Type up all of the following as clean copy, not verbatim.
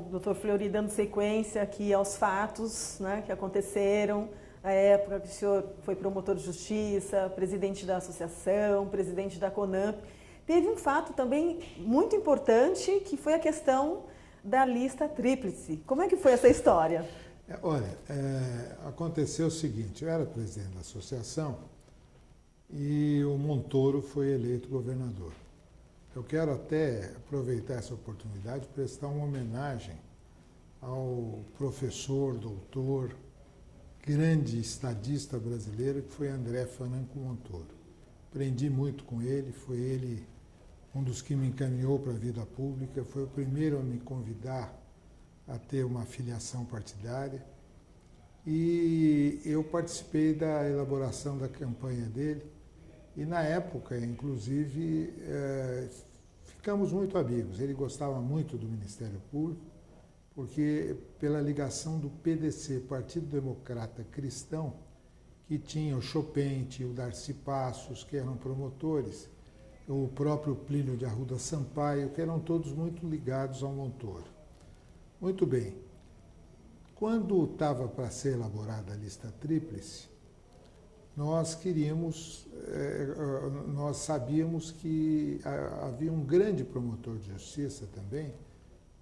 doutor Fleury, dando sequência aqui aos fatos, né, que aconteceram, a época que o senhor foi promotor de justiça, presidente da associação, presidente da CONAMP. Teve um fato também muito importante, que foi a questão da lista tríplice. Como é que foi essa história? Aconteceu o seguinte, eu era presidente da associação e o Montoro foi eleito governador. Eu quero até aproveitar essa oportunidade para prestar uma homenagem ao professor, doutor, grande estadista brasileiro, que foi André Franco Montoro. Aprendi muito com ele, foi ele um dos que me encaminhou para a vida pública, foi o primeiro a me convidar a ter uma filiação partidária. E eu participei da elaboração da campanha dele e, na época, inclusive, ficamos muito amigos. Ele gostava muito do Ministério Público, porque pela ligação do PDC, Partido Democrata Cristão, que tinha o Chopin, tinha o Darcy Passos, que eram promotores, o próprio Plínio de Arruda Sampaio, que eram todos muito ligados ao Montoro. Muito bem. Quando estava para ser elaborada a lista tríplice, nós sabíamos que havia um grande promotor de justiça também,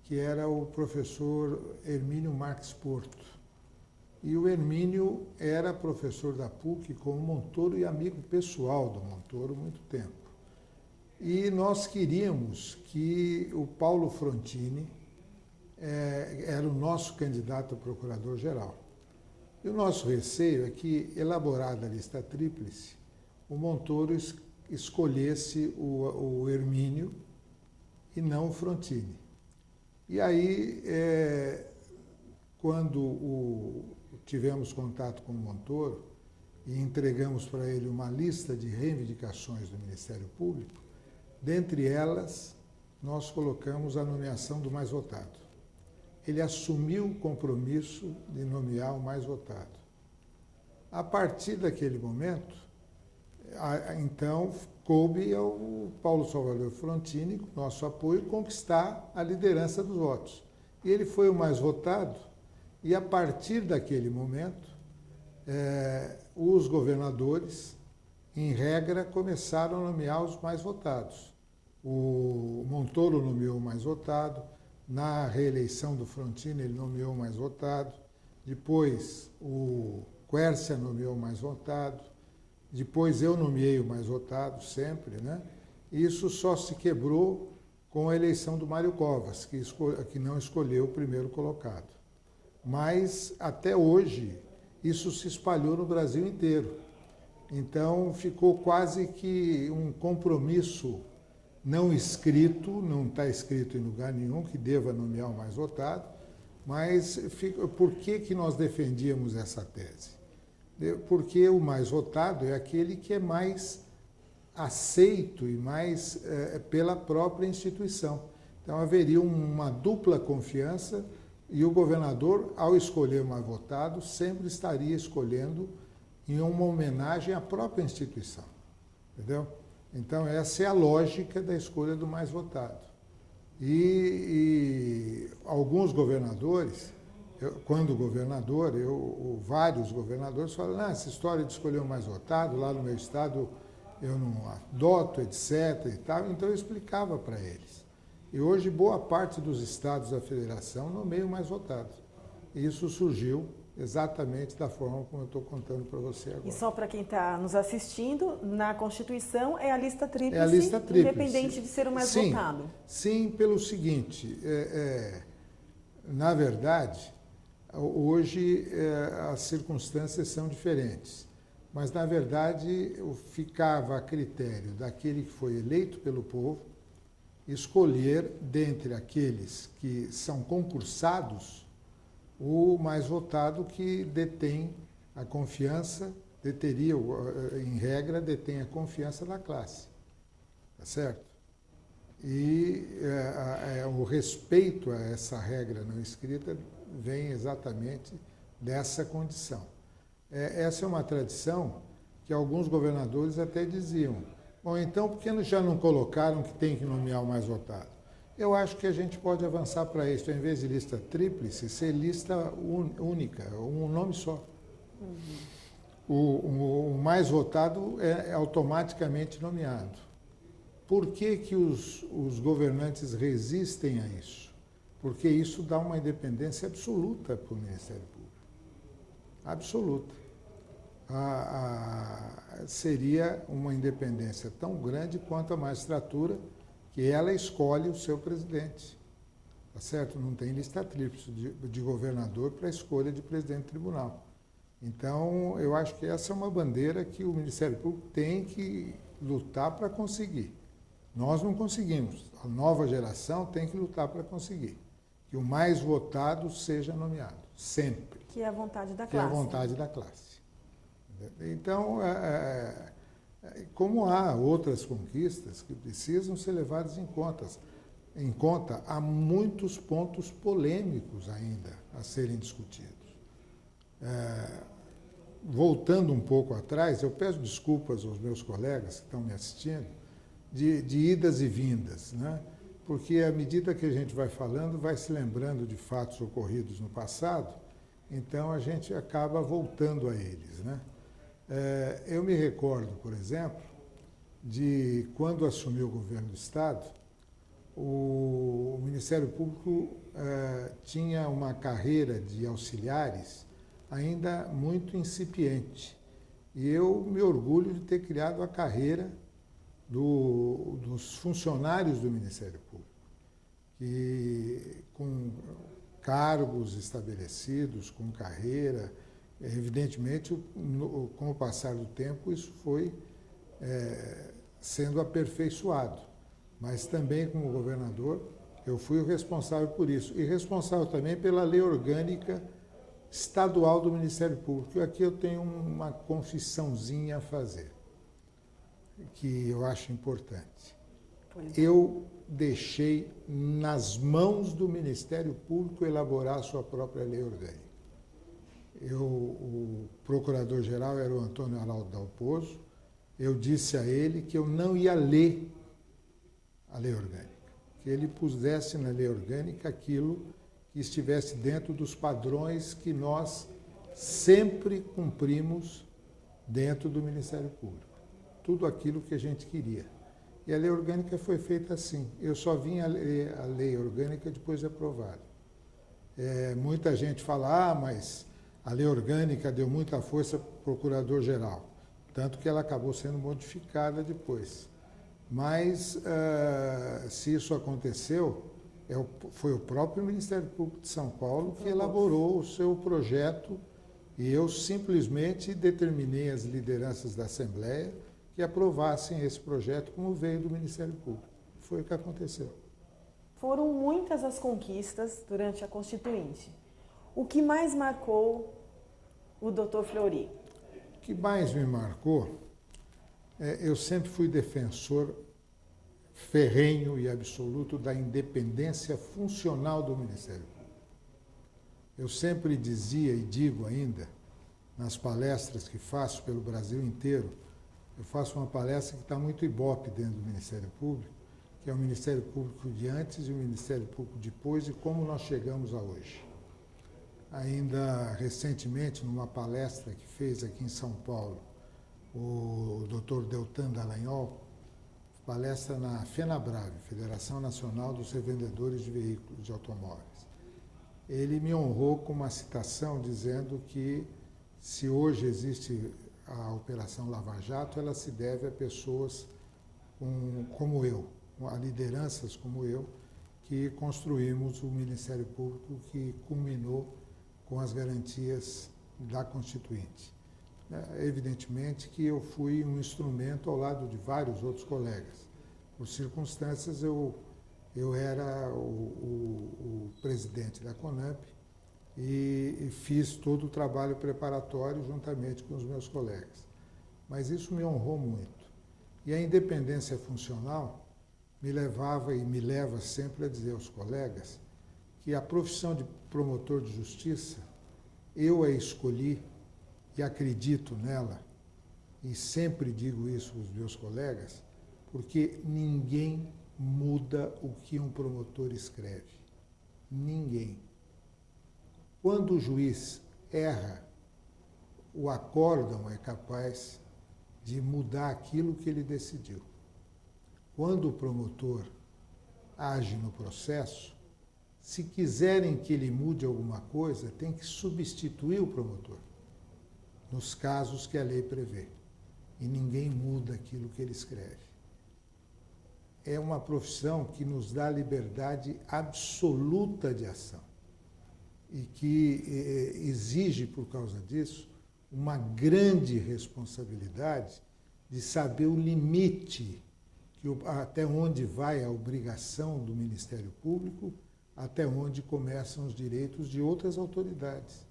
que era o professor Hermínio Marques Porto. E o Hermínio era professor da PUC com o Montoro e amigo pessoal do Montoro há muito tempo. E nós queríamos que o Paulo Frontini era o nosso candidato a procurador-geral. E o nosso receio é que, elaborada a lista tríplice, o Montoro escolhesse o Hermínio e não o Frontini. E aí, quando tivemos contato com o Montoro e entregamos para ele uma lista de reivindicações do Ministério Público, dentre elas, nós colocamos a nomeação do mais votado. Ele assumiu o compromisso de nomear o mais votado. A partir daquele momento, então, coube ao Paulo Salvador Frontini, com nosso apoio, conquistar a liderança dos votos. E ele foi o mais votado, e a partir daquele momento, os governadores, em regra, começaram a nomear os mais votados. O Montoro nomeou o mais votado, na reeleição do Frontini ele nomeou o mais votado, depois o Quércia nomeou o mais votado, depois eu nomeei o mais votado, sempre, né? Isso só se quebrou com a eleição do Mário Covas, que não escolheu o primeiro colocado. Mas, até hoje, isso se espalhou no Brasil inteiro. Então, ficou quase que um compromisso não escrito, não está escrito em lugar nenhum que deva nomear o mais votado, mas por que nós defendíamos essa tese? Porque o mais votado é aquele que é mais aceito e mais pela própria instituição. Então haveria uma dupla confiança e o governador, ao escolher o mais votado, sempre estaria escolhendo em uma homenagem à própria instituição. Entendeu? Então, essa é a lógica da escolha do mais votado. E alguns governadores, quando governador, vários governadores falaram, essa história de escolher o mais votado, lá no meu estado eu não adoto, etc. e tal. Então, eu explicava para eles. E hoje, boa parte dos estados da federação nomeiam o mais votado. E isso surgiu exatamente da forma como eu estou contando para você agora. E só para quem está nos assistindo, na Constituição é a lista tríplice, independente de ser o mais votado. Sim, pelo seguinte, na verdade, hoje as circunstâncias são diferentes, mas na verdade ficava a critério daquele que foi eleito pelo povo escolher, dentre aqueles que são concursados, o mais votado que detém a confiança, em regra, detém a confiança da classe. Tá certo? E o respeito a essa regra não escrita vem exatamente dessa condição. Essa é uma tradição que alguns governadores até diziam. Bom, então por que já não colocaram que tem que nomear o mais votado? Eu acho que a gente pode avançar para isso, em vez de lista tríplice, ser lista única, um nome só. O mais votado é automaticamente nomeado. Por que os governantes resistem a isso? Porque isso dá uma independência absoluta para o Ministério Público. Absoluta. Seria uma independência tão grande quanto a magistratura, que ela escolhe o seu presidente. Tá certo? Não tem lista tríplice de governador para a escolha de presidente do tribunal. Então, eu acho que essa é uma bandeira que o Ministério Público tem que lutar para conseguir. Nós não conseguimos. A nova geração tem que lutar para conseguir. Que o mais votado seja nomeado, sempre. Que é a vontade da classe. Que é a vontade da classe. Então, como há outras conquistas que precisam ser levadas em conta, há muitos pontos polêmicos ainda a serem discutidos. Voltando um pouco atrás, eu peço desculpas aos meus colegas que estão me assistindo, de idas e vindas, né? Porque à medida que a gente vai falando, vai se lembrando de fatos ocorridos no passado, então a gente acaba voltando a eles, né? Eu me recordo, por exemplo, de quando assumiu o governo do Estado, o Ministério Público tinha uma carreira de auxiliares ainda muito incipiente. E eu me orgulho de ter criado a carreira dos funcionários do Ministério Público, que com cargos estabelecidos, com carreira, evidentemente, com o passar do tempo, isso foi sendo aperfeiçoado. Mas também, como governador, eu fui o responsável por isso. E responsável também pela lei orgânica estadual do Ministério Público. E aqui eu tenho uma confissãozinha a fazer, que eu acho importante. Eu deixei nas mãos do Ministério Público elaborar a sua própria lei orgânica. O procurador-geral era o Antônio Arnaldo Dalpozo. Eu disse a ele que eu não ia ler a lei orgânica, que ele pusesse na lei orgânica aquilo que estivesse dentro dos padrões que nós sempre cumprimos dentro do Ministério Público. Tudo aquilo que a gente queria. E a lei orgânica foi feita assim. Eu só vim a ler a lei orgânica depois de aprovada. Muita gente fala, mas a lei orgânica deu muita força para o procurador-geral, tanto que ela acabou sendo modificada depois. Mas, se isso aconteceu, foi o próprio Ministério Público de São Paulo que elaborou o seu projeto e eu simplesmente determinei as lideranças da Assembleia que aprovassem esse projeto como veio do Ministério Público. Foi o que aconteceu. Foram muitas as conquistas durante a Constituinte. O que mais marcou o Dr. Fleury? O que mais me marcou, eu sempre fui defensor ferrenho e absoluto da independência funcional do Ministério Público. Eu sempre dizia e digo ainda, nas palestras que faço pelo Brasil inteiro, eu faço uma palestra que está muito ibope dentro do Ministério Público, que é o Ministério Público de antes e o Ministério Público depois e como nós chegamos a hoje. Ainda recentemente, numa palestra que fez aqui em São Paulo, o Dr. Deltan Dallagnol, palestra na FENABRAVE, Federação Nacional dos Revendedores de Veículos de Automóveis. Ele me honrou com uma citação dizendo que se hoje existe a Operação Lava Jato, ela se deve a pessoas como eu, a lideranças como eu, que construímos o Ministério Público que culminou com as garantias da Constituinte. Evidentemente que eu fui um instrumento ao lado de vários outros colegas. Por circunstâncias, eu era o presidente da CONAMP e fiz todo o trabalho preparatório juntamente com os meus colegas. Mas isso me honrou muito. E a independência funcional me levava e me leva sempre a dizer aos colegas que a profissão de promotor de justiça, eu a escolhi e acredito nela, e sempre digo isso aos meus colegas, porque ninguém muda o que um promotor escreve. Ninguém. Quando o juiz erra, o acórdão é capaz de mudar aquilo que ele decidiu. Quando o promotor age no processo, se quiserem que ele mude alguma coisa, tem que substituir o promotor, nos casos que a lei prevê. E ninguém muda aquilo que ele escreve. É uma profissão que nos dá liberdade absoluta de ação e que exige, por causa disso, uma grande responsabilidade de saber o limite, até onde vai a obrigação do Ministério Público, até onde começam os direitos de outras autoridades.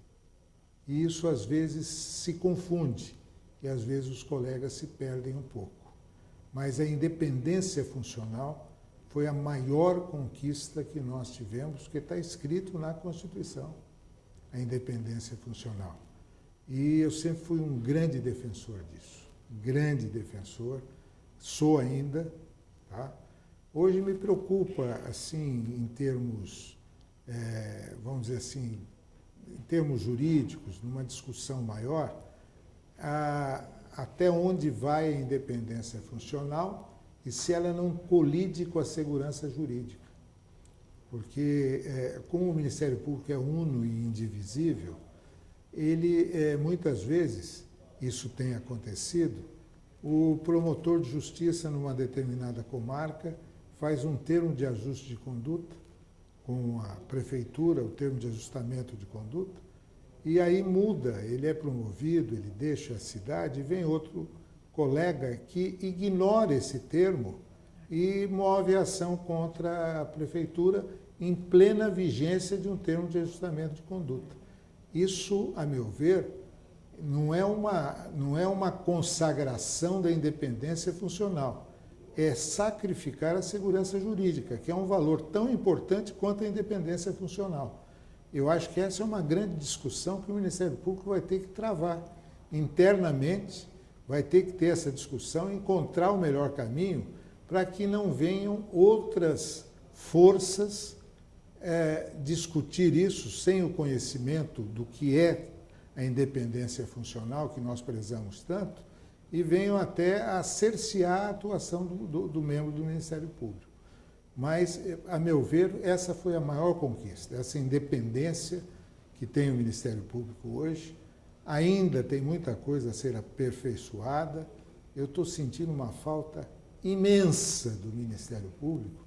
E isso, às vezes, se confunde, e às vezes os colegas se perdem um pouco. Mas a independência funcional foi a maior conquista que nós tivemos, que está escrito na Constituição, a independência funcional. E eu sempre fui um grande defensor disso, grande defensor, sou ainda, tá? Hoje me preocupa, assim, em termos, vamos dizer assim, em termos jurídicos, numa discussão maior, até onde vai a independência funcional e se ela não colide com a segurança jurídica. Porque, como o Ministério Público é uno e indivisível, ele, muitas vezes, isso tem acontecido, o promotor de justiça numa determinada comarca faz um termo de ajuste de conduta com a prefeitura, o termo de ajustamento de conduta, e aí muda, ele é promovido, ele deixa a cidade, e vem outro colega que ignora esse termo e move a ação contra a prefeitura em plena vigência de um termo de ajustamento de conduta. Isso, a meu ver, não é uma consagração da independência funcional, é sacrificar a segurança jurídica, que é um valor tão importante quanto a independência funcional. Eu acho que essa é uma grande discussão que o Ministério Público vai ter que travar internamente, vai ter que ter essa discussão, encontrar o melhor caminho para que não venham outras forças discutir isso sem o conhecimento do que é a independência funcional, que nós prezamos tanto, e venham até a cercear a atuação do membro do Ministério Público. Mas, a meu ver, essa foi a maior conquista, essa independência que tem o Ministério Público hoje. Ainda tem muita coisa a ser aperfeiçoada. Eu estou sentindo uma falta imensa do Ministério Público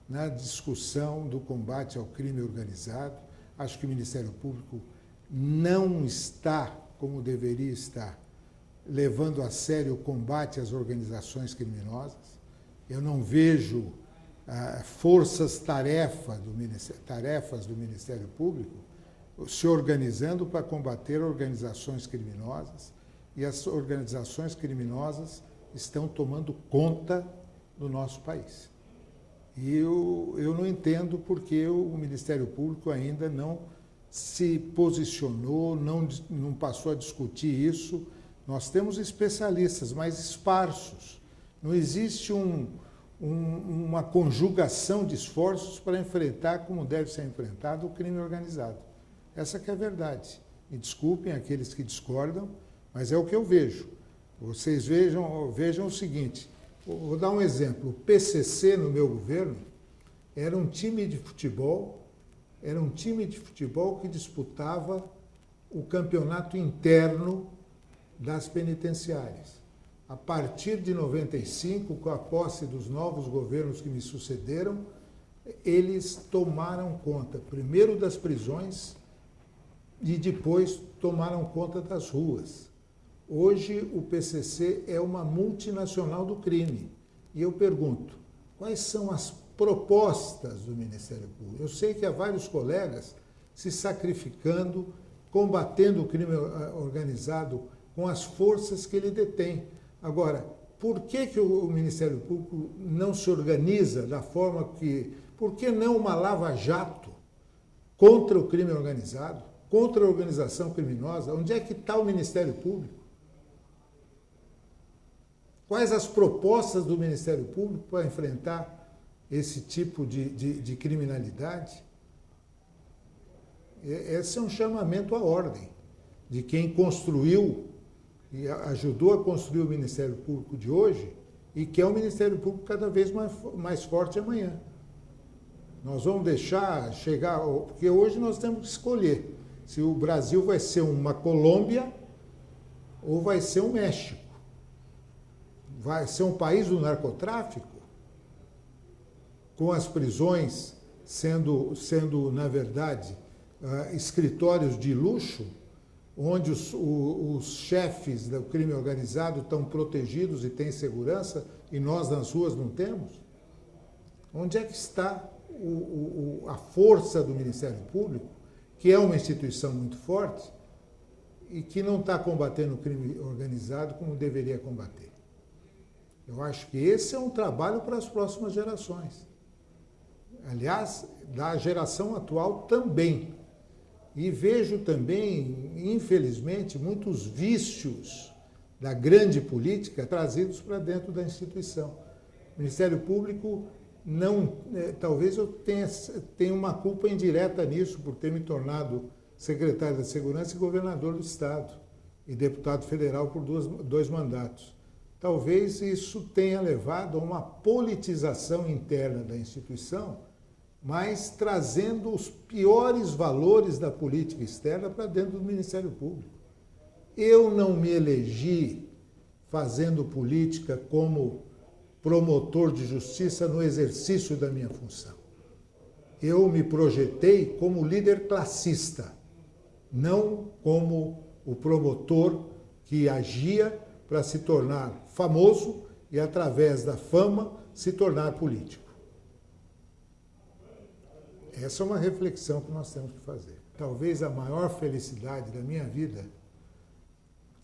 na discussão do combate ao crime organizado. Acho que o Ministério Público não está, como deveria estar, levando a sério o combate às organizações criminosas. Eu não vejo forças-tarefas do Ministério Público se organizando para combater organizações criminosas, e as organizações criminosas estão tomando conta do nosso país. E eu não entendo porque o Ministério Público ainda não se posicionou, não passou a discutir isso. Nós temos especialistas, mas esparsos. Não existe uma conjugação de esforços para enfrentar, como deve ser enfrentado, o crime organizado. Essa que é a verdade. Me desculpem aqueles que discordam, mas é o que eu vejo. Vocês vejam o seguinte, vou dar um exemplo. O PCC, no meu governo, era um time de futebol que disputava o campeonato interno das penitenciárias. A partir de 95, com a posse dos novos governos que me sucederam, eles tomaram conta, primeiro das prisões e depois tomaram conta das ruas. Hoje o PCC é uma multinacional do crime. E eu pergunto, quais são as propostas do Ministério Público? Eu sei que há vários colegas se sacrificando, combatendo o crime organizado com as forças que ele detém. Agora, por que o Ministério Público não se organiza da forma que... Por que não uma lava-jato contra o crime organizado, contra a organização criminosa? Onde é que está o Ministério Público? Quais as propostas do Ministério Público para enfrentar esse tipo de criminalidade, esse é um chamamento à ordem de quem construiu e ajudou a construir o Ministério Público de hoje e que é um Ministério Público cada vez mais forte amanhã. Nós vamos deixar chegar, porque hoje nós temos que escolher se o Brasil vai ser uma Colômbia ou vai ser um México. Vai ser um país do narcotráfico, com as prisões sendo na verdade, escritórios de luxo, onde os chefes do crime organizado estão protegidos e têm segurança, e nós nas ruas não temos? Onde é que está a força do Ministério Público, que é uma instituição muito forte e que não está combatendo o crime organizado como deveria combater? Eu acho que esse é um trabalho para as próximas gerações. Aliás, da geração atual também. E vejo também, infelizmente, muitos vícios da grande política trazidos para dentro da instituição. O Ministério Público não, talvez eu tenha uma culpa indireta nisso, por ter me tornado secretário da Segurança e governador do Estado, e deputado federal por dois mandatos. Talvez isso tenha levado a uma politização interna da instituição, mas trazendo os piores valores da política externa para dentro do Ministério Público. Eu não me elegi fazendo política como promotor de justiça no exercício da minha função. Eu me projetei como líder classista, não como o promotor que agia para se tornar famoso e, através da fama, se tornar político. Essa é uma reflexão que nós temos que fazer. Talvez a maior felicidade da minha vida,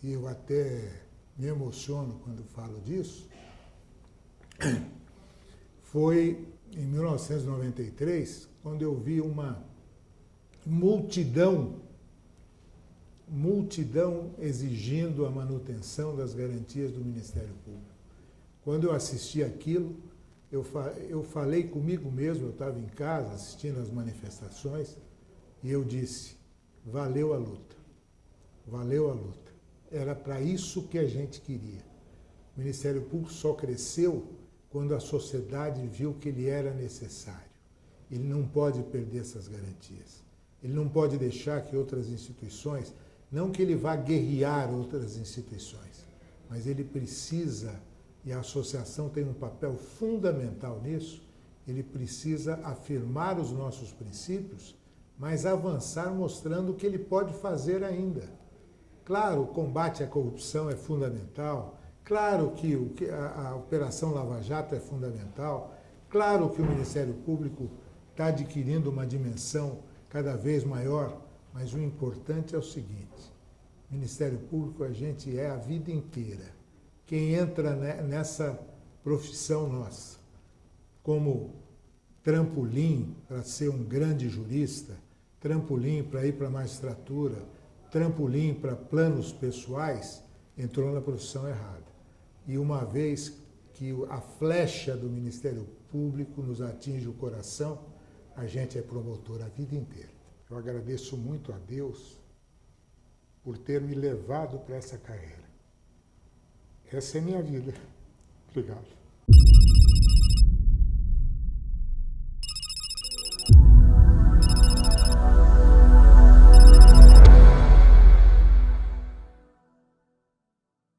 e eu até me emociono quando falo disso, foi em 1993, quando eu vi uma multidão exigindo a manutenção das garantias do Ministério Público. Quando eu assisti aquilo, eu falei comigo mesmo, eu estava em casa assistindo as manifestações, e eu disse, valeu a luta, valeu a luta. Era para isso que a gente queria. O Ministério Público só cresceu quando a sociedade viu que ele era necessário. Ele não pode perder essas garantias. Ele não pode deixar que outras instituições, não que ele vá guerrear outras instituições, mas ele precisa, e a associação tem um papel fundamental nisso, ele precisa afirmar os nossos princípios, mas avançar mostrando o que ele pode fazer ainda. Claro, o combate à corrupção é fundamental, claro que a Operação Lava Jato é fundamental, claro que o Ministério Público está adquirindo uma dimensão cada vez maior, mas o importante é o seguinte, o Ministério Público a gente é a vida inteira. Quem entra nessa profissão nossa como trampolim para ser um grande jurista, trampolim para ir para a magistratura, trampolim para planos pessoais, entrou na profissão errada. E uma vez que a flecha do Ministério Público nos atinge o coração, a gente é promotor a vida inteira. Eu agradeço muito a Deus por ter me levado para essa carreira. Essa é a minha vida. Obrigado.